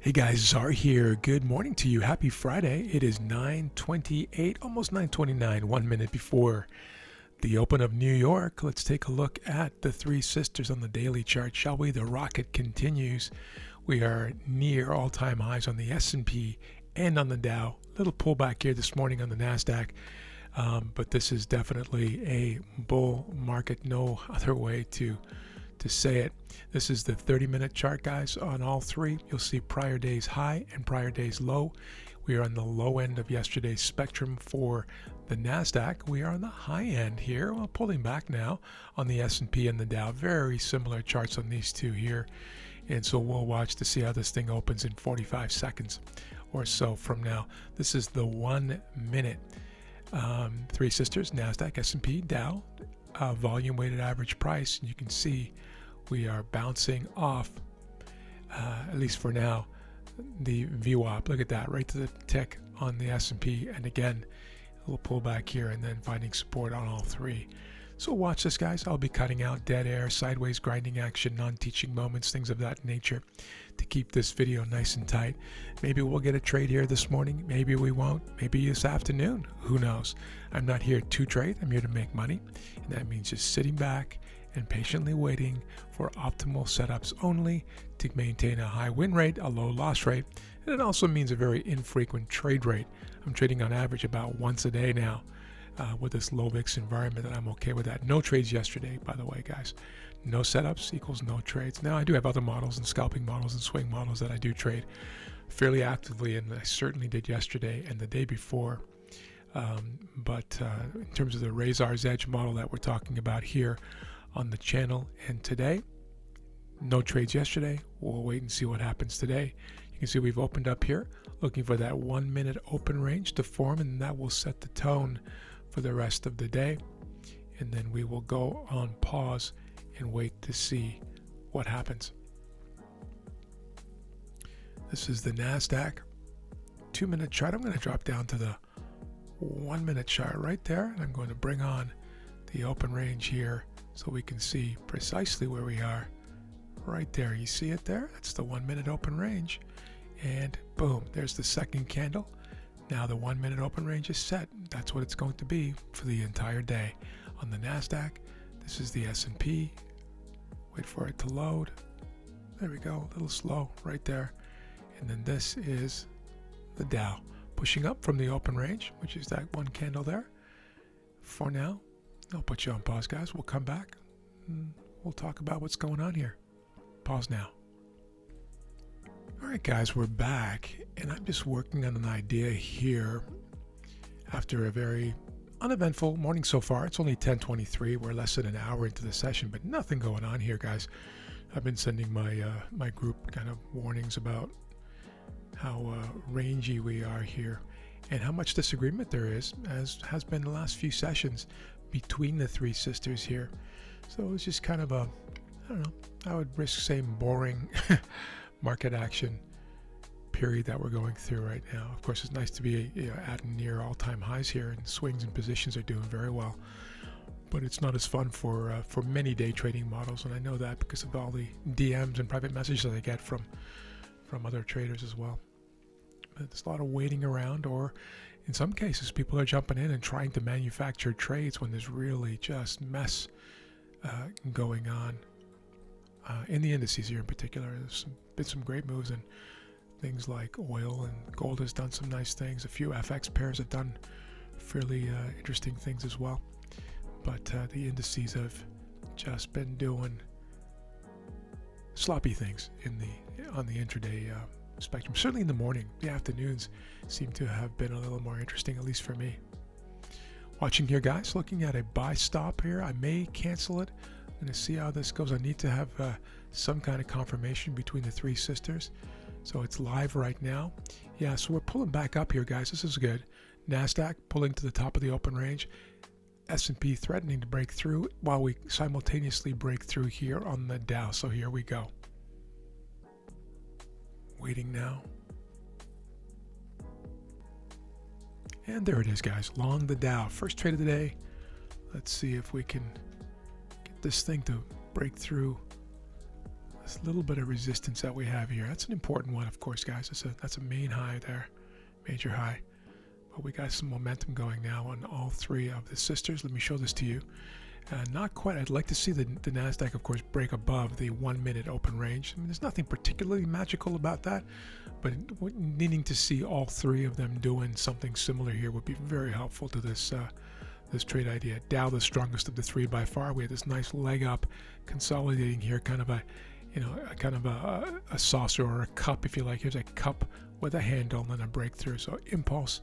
Hey guys, Czar here. Good morning to you. Happy Friday. It is 9:28, almost 9:29, 1 minute before the open of New York. Let's take a look at the three sisters on the daily chart, shall we? The rocket continues. We are near all-time highs on the S&P and on the Dow. Little pullback here this morning on the Nasdaq, but this is definitely a bull market. No other way to say it. This is the 30-minute chart, guys. On all three, you'll see prior day's high and prior day's low. We are on the low end of yesterday's spectrum for the Nasdaq. We are on the high end here. Well, pulling back now on the S&P and the Dow. Very similar charts on these two here. And so we'll watch to see how this thing opens in 45 seconds or so from now. This is the 1 minute. Three sisters, Nasdaq, S&P, Dow. Volume weighted average price. You can see we are bouncing off, at least for now, the VWAP. Look at that, right to the tick on the S&P, and again a little pullback here and then finding support on all three. So watch this, guys. I'll be cutting out dead air, sideways grinding action, non-teaching moments, things of that nature to keep this video nice and tight. Maybe we'll get a trade here this morning, maybe we won't, maybe this afternoon, who knows. I'm not here to trade, I'm here to make money, and that means just sitting back and patiently waiting for optimal setups only to maintain a high win rate, a low loss rate, and it also means a very infrequent trade rate. I'm trading on average about once a day now. With this low VIX environment, and I'm okay with that. No trades yesterday, by the way, guys. No setups equals no trades. Now, I do have other models and scalping models and swing models that I do trade fairly actively, and I certainly did yesterday and the day before. But in terms of the Razor's Edge model that we're talking about here on the channel and today, no trades yesterday. We'll wait and see what happens today. You can see we've opened up here, looking for that 1 minute open range to form, and that will set the tone for the rest of the day, and then we will go on pause and wait to see what happens. This is the Nasdaq 2 minute chart. I'm going to drop down to the 1 minute chart right there, and I'm going to bring on the open range here so we can see precisely where we are right there. You see it there? That's the 1 minute open range, and boom, there's the second candle. Now the 1 minute open range is set. That's what it's going to be for the entire day. On the Nasdaq, this is the S&P. Wait for it to load. There we go, a little slow right there. And then this is the Dow, pushing up from the open range, which is that one candle there. For now, I'll put you on pause, guys. We'll come back and we'll talk about what's going on here. Pause now. All right, guys, we're back, and I'm just working on an idea here after a very uneventful morning so far. It's only 10:23. We're less than an hour into the session, but nothing going on here, guys. I've been sending my group kind of warnings about how rangy we are here and how much disagreement there is, as has been the last few sessions between the three sisters here. So it's just kind of a, I don't know, I would risk saying boring market action period that we're going through right now. Of course, it's nice to be at near all-time highs here, and swings and positions are doing very well. But it's not as fun for many day trading models, and I know that because of all the DMs and private messages that I get from other traders as well. But there's a lot of waiting around, or in some cases, people are jumping in and trying to manufacture trades when there's really just mess going on. In the indices here in particular, there's been some great moves, and things like oil and gold has done some nice things. A few FX pairs have done fairly interesting things as well. But the indices have just been doing sloppy things on the intraday spectrum. Certainly in the morning. The afternoons seem to have been a little more interesting, at least for me. Watching here, guys, looking at a buy stop here. I may cancel it. I'm going to see how this goes. I need to have some kind of confirmation between the three sisters. So it's live right now. Yeah, so we're pulling back up here, guys. This is good. Nasdaq pulling to the top of the open range. S&P threatening to break through while we simultaneously break through here on the Dow. So here we go. Waiting now. And there it is, guys. Long the Dow. First trade of the day. Let's see if we can get this thing to break through This little bit of resistance that we have here. That's an important one, of course, guys. That's a main high there, major high. But we got some momentum going now on all three of the sisters. Let me show this to you. Not quite. I'd like to see the NASDAQ, of course, break above the 1 minute open range. I mean, there's nothing particularly magical about that, but needing to see all three of them doing something similar here would be very helpful to this this trade idea. Dow, the strongest of the three by far. We had this nice leg up, consolidating here, kind of a, you know, kind of a saucer or a cup, if you like. Here's a cup with a handle and a breakthrough. So impulse,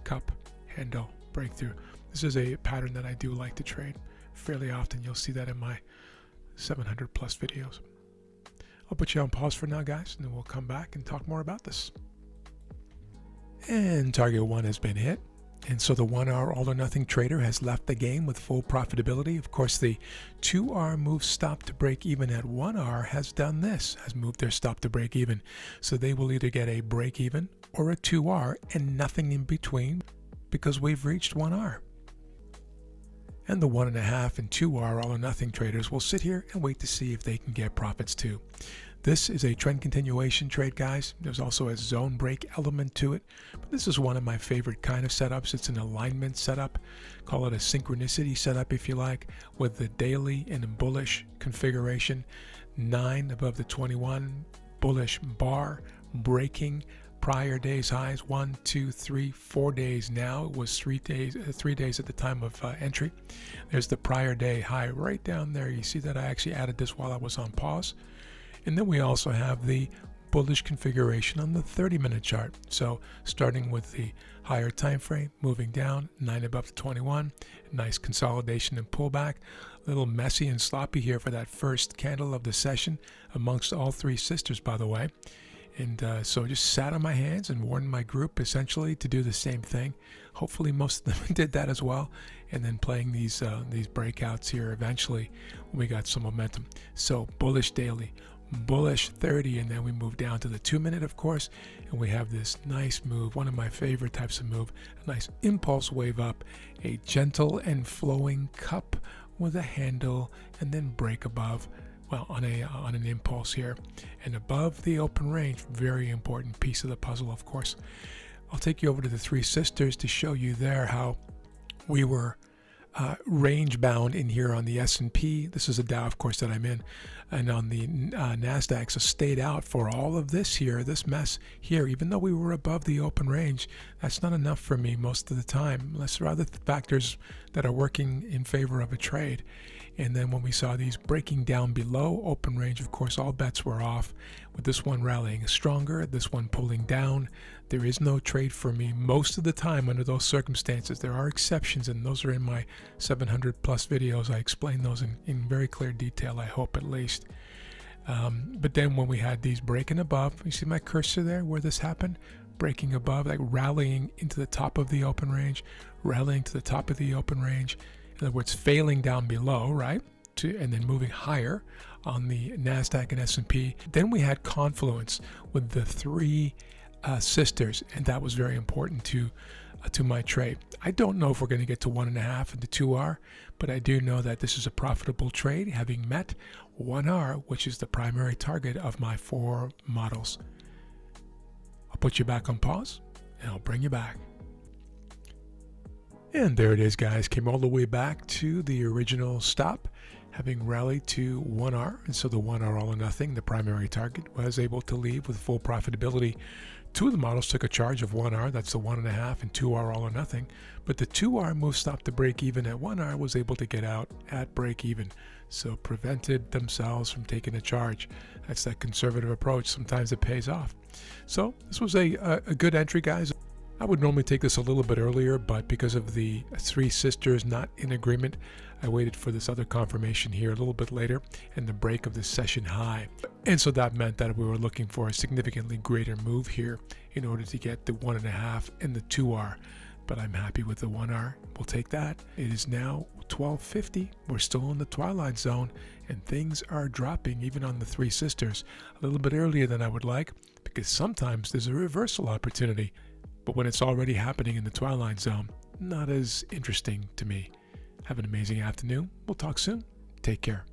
cup, handle, breakthrough. This is a pattern that I do like to trade fairly often. You'll see that in my 700 plus videos. I'll put you on pause for now, guys, and then we'll come back and talk more about this. And target 1 has been hit. And so the 1 hour all or nothing trader has left the game with full profitability. Of course, the 2 hour move stop to break even at 1 hour has done this, has moved their stop to break even. So they will either get a break even or a 2 hour and nothing in between, because we've reached 1 hour. And the 1.5 and 2 hour all or nothing traders will sit here and wait to see if they can get profits too. This is a trend continuation trade, guys. There's also a zone break element to it, but this is one of my favorite kind of setups. It's an alignment setup. Call it a synchronicity setup if you like, with the daily in a bullish configuration. 9 above the 21, bullish bar, breaking prior days highs. 1, 2, 3, 4 days now. It was 3 days at the time of entry. There's the prior day high right down there. You see that I actually added this while I was on pause. And then we also have the bullish configuration on the 30-minute chart. So starting with the higher time frame, moving down, 9 above the 21, nice consolidation and pullback. A little messy and sloppy here for that first candle of the session amongst all three sisters, by the way. And so just sat on my hands and warned my group essentially to do the same thing. Hopefully most of them did that as well. And then playing these breakouts here eventually when we got some momentum. So bullish daily, bullish 30, and then we move down to the 2 minute, of course, and we have this nice move, one of my favorite types of move, a nice impulse wave up, a gentle and flowing cup with a handle, and then break above, well, on an impulse here, and above the open range. Very important piece of the puzzle, of course. I'll take you over to the three sisters to show you there how we were range bound in here on the S&P. This is a Dow, of course, that I'm in, and on the NASDAQ. So stayed out for all of this here, this mess here. Even though we were above the open range, that's not enough for me most of the time, unless there are other factors that are working in favor of a trade. And then when we saw these breaking down below open range, of course, all bets were off, with this one rallying stronger, this one pulling down. There is no trade for me most of the time under those circumstances. There are exceptions, and those are in my 700 plus videos. I explain those in very clear detail, I hope at least. But then when we had these breaking above, you see my cursor there where this happened? Breaking above, like rallying into the top of the open range, rallying to the top of the open range. In other words, failing down below, right? And then moving higher on the NASDAQ and S&P. Then we had confluence with the three sisters, and that was very important to my trade. I don't know if we're going to get to 1.5 and the 2R, but I do know that this is a profitable trade, having met 1R, which is the primary target of my 4 models. I'll put you back on pause, and I'll bring you back. And there it is, guys. Came all the way back to the original stop, having rallied to 1R. And so the 1R all or nothing, the primary target, was able to leave with full profitability. 2 of the models took a charge of 1R, that's the 1.5, and 2R all or nothing. But the 2R move stop to break even at 1R was able to get out at break even. So prevented themselves from taking a charge. That's that conservative approach. Sometimes it pays off. So this was a good entry, guys. I would normally take this a little bit earlier, but because of the three sisters not in agreement, I waited for this other confirmation here a little bit later and the break of the session high. And so that meant that we were looking for a significantly greater move here in order to get the 1.5 and the 2R. But I'm happy with the 1R. We'll take that. It is now 12:50. We're still in the twilight zone, and things are dropping even on the three sisters a little bit earlier than I would like, because sometimes there's a reversal opportunity. But when it's already happening in the twilight zone, not as interesting to me. Have an amazing afternoon. We'll talk soon. Take care.